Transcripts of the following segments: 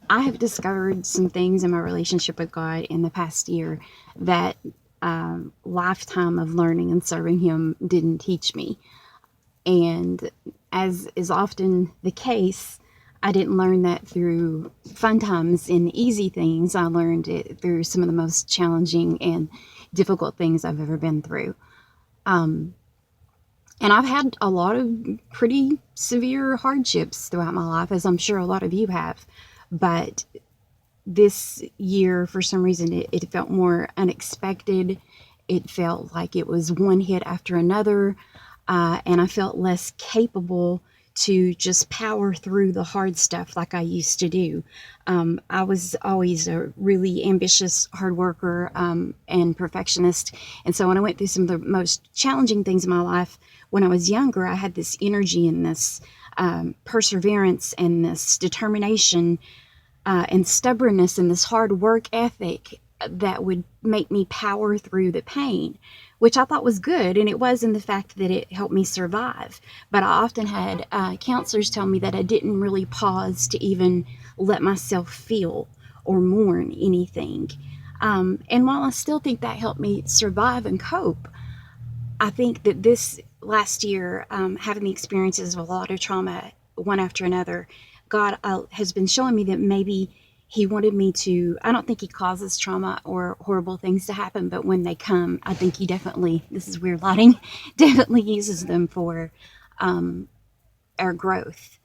I have discovered some things in my relationship with God in the past year that lifetime of learning and serving Him didn't teach me. And as is often the case, I didn't learn that through fun times and easy things. I learned it through some of the most challenging and difficult things I've ever been through. Um, and I've had a lot of pretty severe hardships throughout my life, as I'm sure a lot of you have. But this year, for some reason, it felt more unexpected. It felt like it was one hit after another, and I felt less capable to just power through the hard stuff like I used to do. I was always a really ambitious hard worker, and perfectionist. And so when I went through some of the most challenging things in my life when I was younger, I had this energy and this perseverance and this determination and stubbornness and this hard work ethic that would make me power through the pain, which I thought was good. And it was in the fact that it helped me survive. But I often had counselors tell me that I didn't really pause to even let myself feel or mourn anything. And while I still think that helped me survive and cope, I think that this last year, having the experiences of a lot of trauma, one after another, God has been showing me that maybe He wanted me to. I don't think He causes trauma or horrible things to happen, but when they come, I think He definitely, this is weird lighting, definitely uses them for our growth.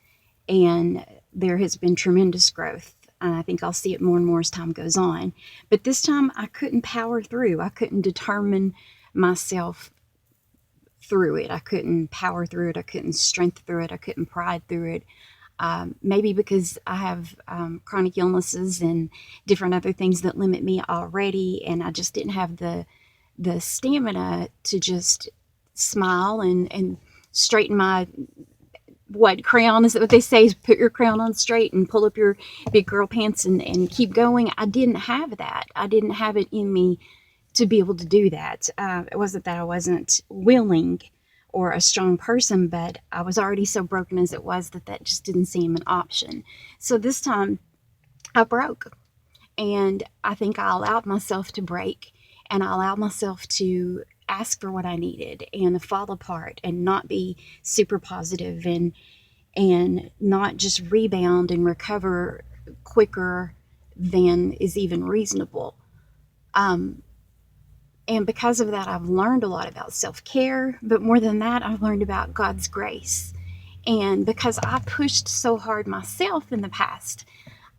And there has been tremendous growth. I think I'll see it more and more as time goes on. But this time I couldn't power through. I couldn't determine myself through it. I couldn't power through it. I couldn't strength through it. I couldn't pride through it. Maybe because I have chronic illnesses and different other things that limit me already, and I just didn't have the stamina to just smile and straighten my what crown is that what they say is put your crown on straight and pull up your big girl pants and keep going. I didn't have that. I didn't have it in me to be able to do that. It wasn't that I wasn't willing or a strong person, but I was already so broken as it was that just didn't seem an option. So this time I broke, and I think I allowed myself to break, and I allowed myself to ask for what I needed and fall apart and not be super positive and not just rebound and recover quicker than is even reasonable. Um, And because of that, I've learned a lot about self care. But more than that, I've learned about God's grace. And because I pushed so hard myself in the past,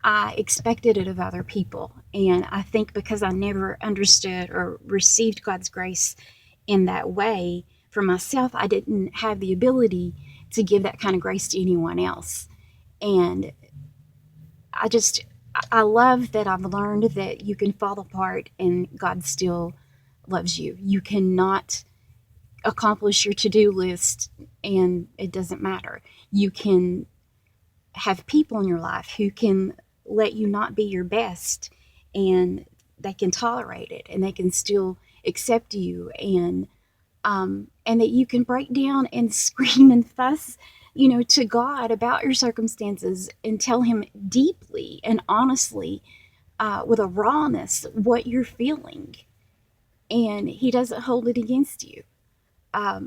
I expected it of other people. And I think because I never understood or received God's grace in that way for myself, I didn't have the ability to give that kind of grace to anyone else. And I just, I love that I've learned that you can fall apart and God still loves you. You cannot accomplish your to-do list and it doesn't matter. You can have people in your life who can let you not be your best, and they can tolerate it and they can still accept you, and that you can break down and scream and fuss, to God about your circumstances and tell Him deeply and honestly, with a rawness, what you're feeling, and He doesn't hold it against you.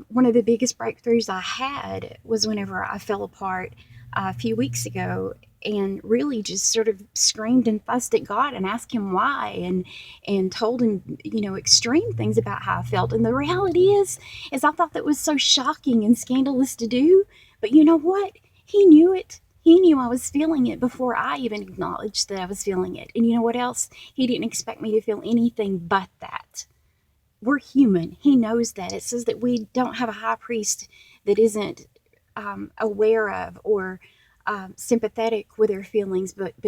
One of the biggest breakthroughs I had was whenever I fell apart a few weeks ago and really just sort of screamed and fussed at God and asked Him why, and told Him, extreme things about how I felt. And the reality is I thought that was so shocking and scandalous to do. But you know what? He knew it. He knew I was feeling it before I even acknowledged that I was feeling it. And you know what else? He didn't expect me to feel anything but that. We're human. He knows that. It says that we don't have a high priest that isn't aware of or sympathetic with their feelings, but